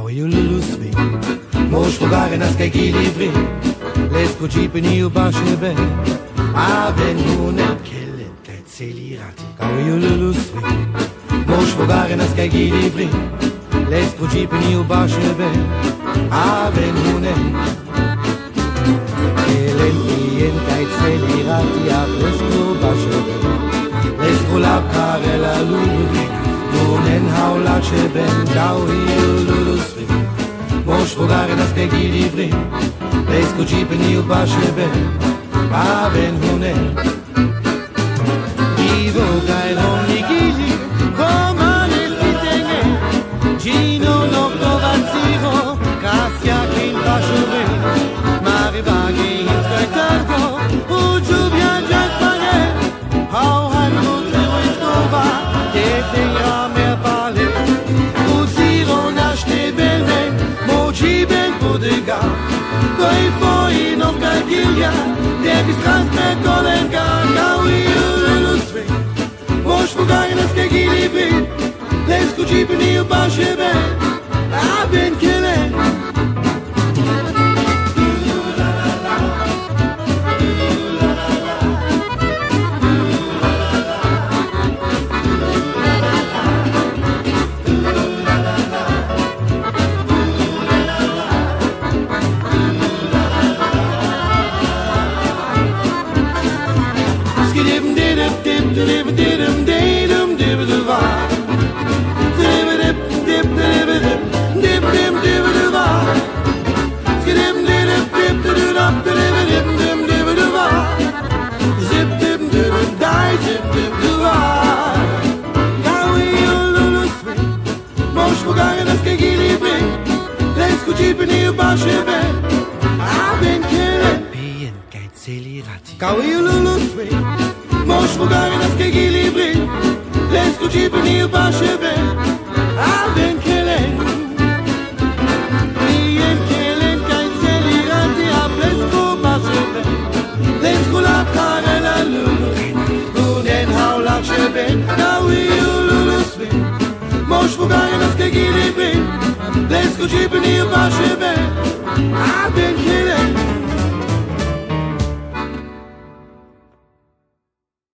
Lulu svi, moš pogare nas kaj gilivri, lesko čipeni u bašebe, a venunem kelen kaj celirati. Lulu svi, moš pogare nas kaj gilivri, lesko čipeni u bašebe, a venunem kelen pien kaj celirati, a lesko bašebe, lesko lapkare la lulu. Nen haula sheben dawi lulusri mosh vogare nas kegi livri les kujipni u basheben aven hunen ivo gailon nigili komane sitenge gino no tovanziro kasia kin basheben mari bagi inspector u jubia jaspane how hanu tvoiskova te Doi foi no cagilha, devi transmet kolenka, kawi ulusvi. Mosh fugai nas kagilivi, les kujipni u bashebe, aben kele. Kawi ulusvi, mosh vogare nas kegi livri, les kujipni u bashebe, aben kelen. Bien kelen kai celirati a flesko bashebe, les kulap kare la lulu, unen haulach sheben. Kawi ulusvi, mosh vogare nas kegi livri, les kujipni u bashebe, aben kelen.